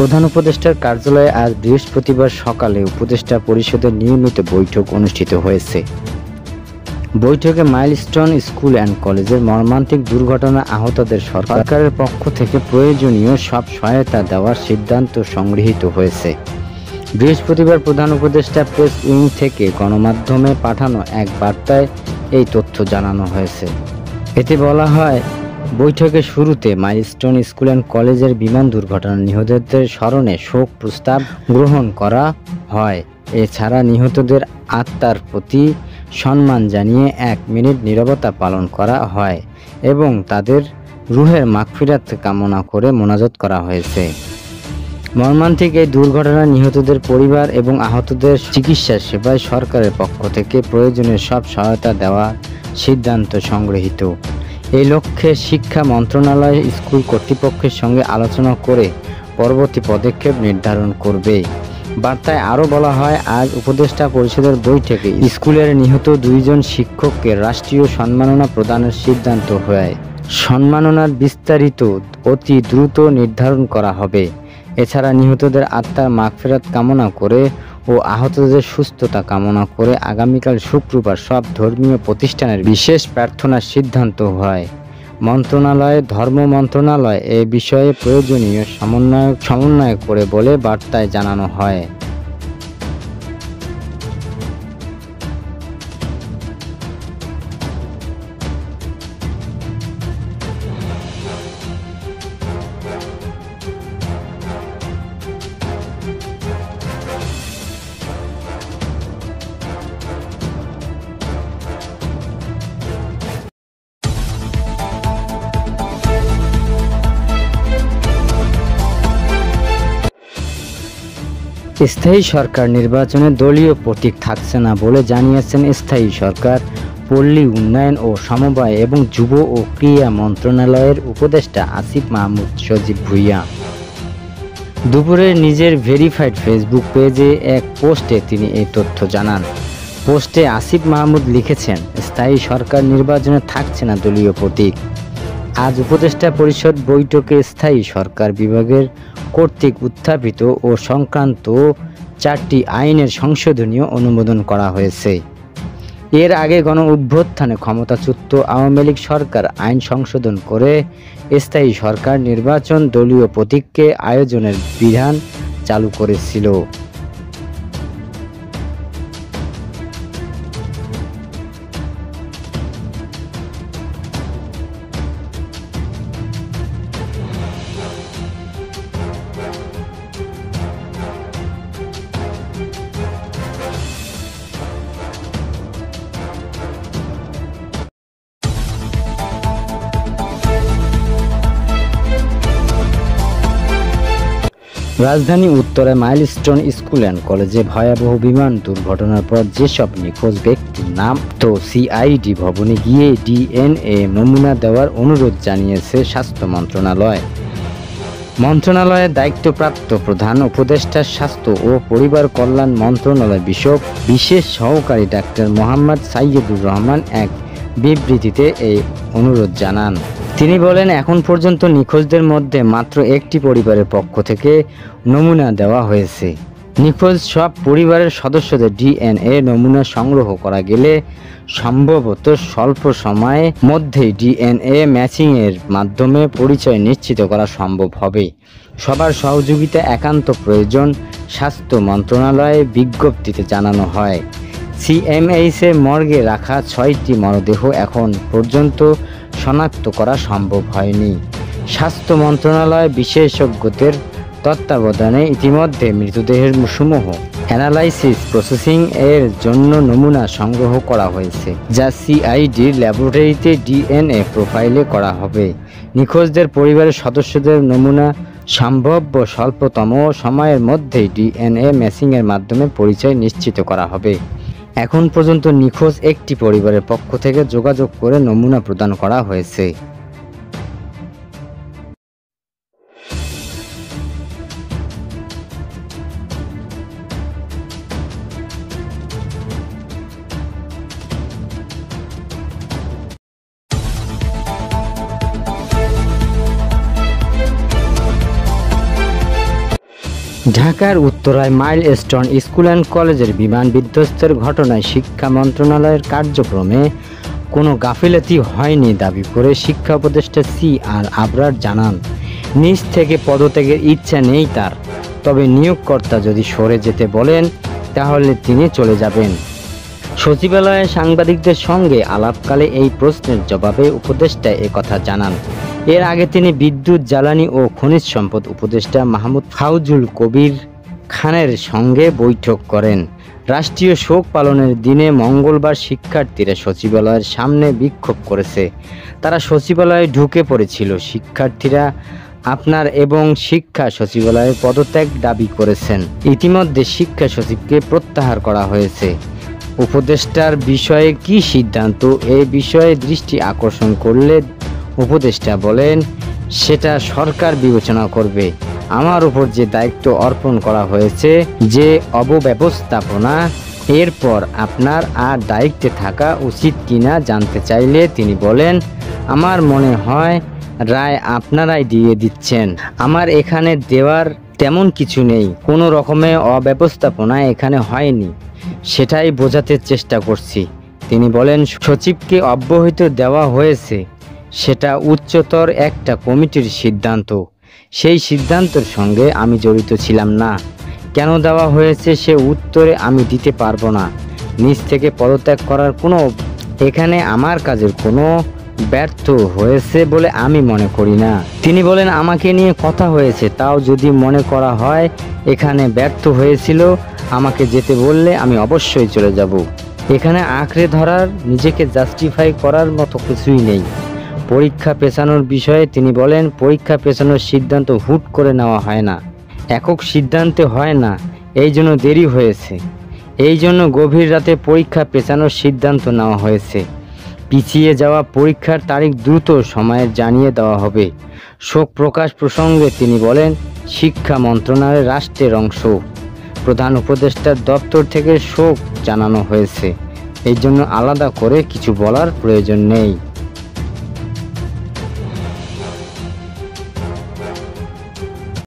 প্রধান উপদেষ্টার কার্যালয়ে আজ বৃহস্পতিবার সকালে উপদেষ্টা পরিষদের নিয়মিত বৈঠক অনুষ্ঠিত হয়েছে। বৈঠকে মাইলস্টোন স্কুল অ্যান্ড কলেজের মর্মান্তিক দুর্ঘটনা আহতদের সরকারের পক্ষ থেকে প্রয়োজনীয় সব সহায়তা দেওয়ার সিদ্ধান্ত সংগৃহীত হয়েছে। বৃহস্পতিবার প্রধান উপদেষ্টা প্রেস উইং থেকে গণমাধ্যমে পাঠানো এক বার্তায় এই তথ্য জানানো হয়েছে। এতে বলা হয়, বৈঠকের শুরুতে মাইলস্টোন স্কুল অ্যান্ড কলেজের বিমান দুর্ঘটনায় নিহতদের স্মরণে শোক প্রস্তাব গ্রহণ করা হয়। এছাড়া নিহতদের আত্মার প্রতি সম্মান জানিয়ে 1 মিনিট নীরবতা পালন করা হয় এবং তাদের রুহের মাগফিরাত কামনা করে মোনাজাত করা হয়েছে। মর্মান্তিক এই দুর্ঘটনায় নিহতদের পরিবার এবং আহতদের চিকিৎসা সেবায় সরকারের পক্ষ থেকে প্রয়োজনীয় সব সহায়তা দেওয়ার সিদ্ধান্ত সংগৃহীত। এই লক্ষ্যে শিক্ষা মন্ত্রণালয় স্কুল কর্তৃপক্ষের সঙ্গে আলোচনা করে পরবর্তী পদক্ষেপ নির্ধারণ করবে। বার্তায় আরও বলা হয়, আজ উপদেষ্টা পরিষদের বৈঠকে স্কুলের নিহত 2 জন শিক্ষককে রাষ্ট্রীয় সম্মাননা প্রদানের সিদ্ধান্ত হয়। সম্মাননার বিস্তারিত অতি দ্রুত নির্ধারণ করা হবে। এছাড়া নিহতদের আত্মার মাগফিরাত কামনা করে ও আহতদের সুস্থতা কামনা করে আগামীকাল শুক্রবার সব ধর্মীয় প্রতিষ্ঠানের বিশেষ প্রার্থনার সিদ্ধান্ত হয়। ধর্ম মন্ত্রণালয় এ বিষয়ে প্রয়োজনীয় সমন্বয় করে বলে বার্তায় জানানো হয়। স্থায়ী সরকার নির্বাচনে দলীয় প্রতীক থাকছে না বলে জানিয়েছেন স্থায়ী সরকার, পল্লী উন্নয়ন ও সমবায় এবং যুব ও ক্রীড়া মন্ত্রণালয়ের উপদেষ্টা আসিফ মাহমুদ সজীব ভুঁইয়া। দুপুরে নিজের ভেরিফাইড ফেসবুক পেজে এক পোস্টে তিনি এই তথ্য জানান। পোস্টে আসিফ মাহমুদ লিখেছেন, স্থায়ী সরকার নির্বাচনে থাকছে না দলীয় প্রতীক। আজ উপদেষ্টা পরিষদ বৈঠকে স্থায়ী সরকার বিভাগের কর্তৃক উত্থাপিত ও সংক্রান্ত 4টি আইনের সংশোধনীয় অনুমোদন করা হয়েছে। এর আগে গণ-অভ্যুত্থানে ক্ষমতাচ্যুত আওয়ামী লীগ সরকার আইন সংশোধন করে স্থায়ী সরকার নির্বাচন দলীয় প্রতীককে আয়োজনের বিধান চালু করেছিল। রাজধানী উত্তরে মাইলস্টোন স্কুল অ্যান্ড কলেজে ভয়াবহ বিমান দুর্ঘটনার পর যেসব নিখোঁজ ব্যক্তির নাম তো সিআইডি ভবনে গিয়ে ডিএনএ নমুনা দেওয়ার অনুরোধ জানিয়েছে স্বাস্থ্য মন্ত্রণালয়। মন্ত্রণালয়ের দায়িত্বপ্রাপ্ত প্রধান উপদেষ্টা স্বাস্থ্য ও পরিবার কল্যাণ মন্ত্রণালয় বিষয়ক বিশেষ সহকারী ডাক্তার মোহাম্মদ সাইয়্যিদুর রহমান এক বিবৃতিতে এই অনুরোধ জানান। তিনি বলেন, এখন পর্যন্ত নিখোঁজদের মধ্যে মাত্র একটি পরিবারের পক্ষ থেকে নমুনা দেওয়া হয়েছে। নিখোঁজ সব পরিবারের সদস্যদের ডিএনএ নমুনা সংগ্রহ করা গেলে সম্ভবত স্বল্প সময়ের মধ্যেই ডিএনএ ম্যাচিংয়ের মাধ্যমে পরিচয় নিশ্চিত করা সম্ভব হবে। সবার সহযোগিতা একান্ত প্রয়োজন, স্বাস্থ্য মন্ত্রণালয়ে বিজ্ঞপ্তিতে জানানো হয়। সিএমএইচের মর্গে রাখা 6টি মরদেহ এখন পর্যন্ত শনাক্ত করা সম্ভব হয়নি। স্বাস্থ্য মন্ত্রণালয় বিশেষজ্ঞদের তত্ত্বাবধানে ইতিমধ্যে মৃতদেহের সমূহ অ্যানালাইসিস প্রসেসিং এর জন্য নমুনা সংগ্রহ করা হয়েছে, যা সিআইডির ল্যাবরেটরিতে ডিএনএ প্রোফাইলে করা হবে। নিখোঁজদের পরিবারের সদস্যদের নমুনা সম্ভাব্য স্বল্পতম সময়ের মধ্যেই ডিএনএ ম্যাচিংয়ের মাধ্যমে পরিচয় নিশ্চিত করা হবে। এখন পর্যন্ত নিখোঁজ একটি পরিবারের পক্ষ থেকে যোগাযোগ করে নমুনা প্রদান করা হয়েছে। ঢাকার উত্তরায় মাইলস্টোন স্কুল অ্যান্ড কলেজের বিমান বিধ্বস্তের ঘটনায় শিক্ষা মন্ত্রণালয়ের কার্যক্রমে কোনো গাফিলতি হয়নি দাবি করে শিক্ষা উপদেষ্টা আর আবরার জানান, নিজ থেকে পদত্যাগের ইচ্ছা নেই তার, তবে নিয়োগকর্তা যদি সরে যেতে বলেন তাহলে তিনি চলে যাবেন। সচিবালয়ে সাংবাদিকদের সঙ্গে আলাপকালে এই প্রশ্নের জবাবে উপদেষ্টা একথা জানান। এর আগে তিনি বিদ্যুৎ, জ্বালানি ও খনিজ সম্পদ উপদেষ্টা মাহমুদ ফাউজুল কবির খানের সঙ্গে বৈঠক করেন। রাষ্ট্রীয় শোক পালনের দিনে মঙ্গলবার শিক্ষার্থীরা সচিবালয়ের সামনে বিক্ষোভ করেছে। তারা সচিবালয়ে ঢুকে পড়েছিল। শিক্ষার্থীরা আপনার এবং শিক্ষা সচিবালয়ের পদত্যাগ দাবি করেছেন। ইতিমধ্যে শিক্ষা সচিবকে প্রত্যাহার করা হয়েছে। উপদেষ্টার বিষয়ে কি সিদ্ধান্ত, এ বিষয়ে দৃষ্টি আকর্ষণ করলে উপদেষ্টা বলেন, সেটা সরকার বিবেচনা করবে। আমার উপর যে দায়িত্ব অর্পণ করা হয়েছে, যে অবব্যবস্থাপনা, এরপর আপনার আর দায়িত্বে থাকা উচিত কিনা জানতে চাইলে তিনি বলেন, আমার মনে হয় রায় আপনারাই দিয়ে দিচ্ছেন। আমার এখানে দেওয়ার তেমন কিছু নেই। কোনো রকমের অব্যবস্থাপনা এখানে হয়নি, সেটাই বোঝাতে চেষ্টা করছি। তিনি বলেন, সচিবকে অব্যাহতি দেওয়া হয়েছে, সেটা উচ্চতর একটা কমিটির সিদ্ধান্ত। সেই সিদ্ধান্তের সঙ্গে আমি জড়িত ছিলাম না। কেন দেওয়া হয়েছে সে উত্তরে আমি দিতে পারবো না। নিজ থেকে পদত্যাগ করার এখানে আমার কাজের কোনো ব্যর্থ হয়েছে বলে আমি মনে করি না। তিনি বলেন, আমাকে নিয়ে কথা হয়েছে, তাও যদি মনে করা হয় এখানে ব্যর্থ হয়েছিল, আমাকে যেতে বললে আমি অবশ্যই চলে যাব। এখানে আঁকড়ে ধরার, নিজেকে জাস্টিফাই করার মতো কিছুই নেই। পরীক্ষা পেছানোর বিষয়ে তিনি বলেন, পরীক্ষা পেছানোর সিদ্ধান্ত হুট করে নেওয়া হয় না, একক সিদ্ধান্তে হয় না, এই জন্য দেরি হয়েছে। এই জন্য গভীর রাতে পরীক্ষা পেছানোর সিদ্ধান্ত নেওয়া হয়েছে। পিছিয়ে যাওয়া পরীক্ষার তারিখ দ্রুত সময়ে জানিয়ে দেওয়া হবে। শোক প্রকাশ প্রসঙ্গে তিনি বলেন, শিক্ষা মন্ত্রণালয় রাষ্ট্রের অংশ। প্রধান উপদেষ্টার দপ্তর থেকে শোক জানানো হয়েছে, এই জন্য আলাদা করে কিছু বলার প্রয়োজন নেই।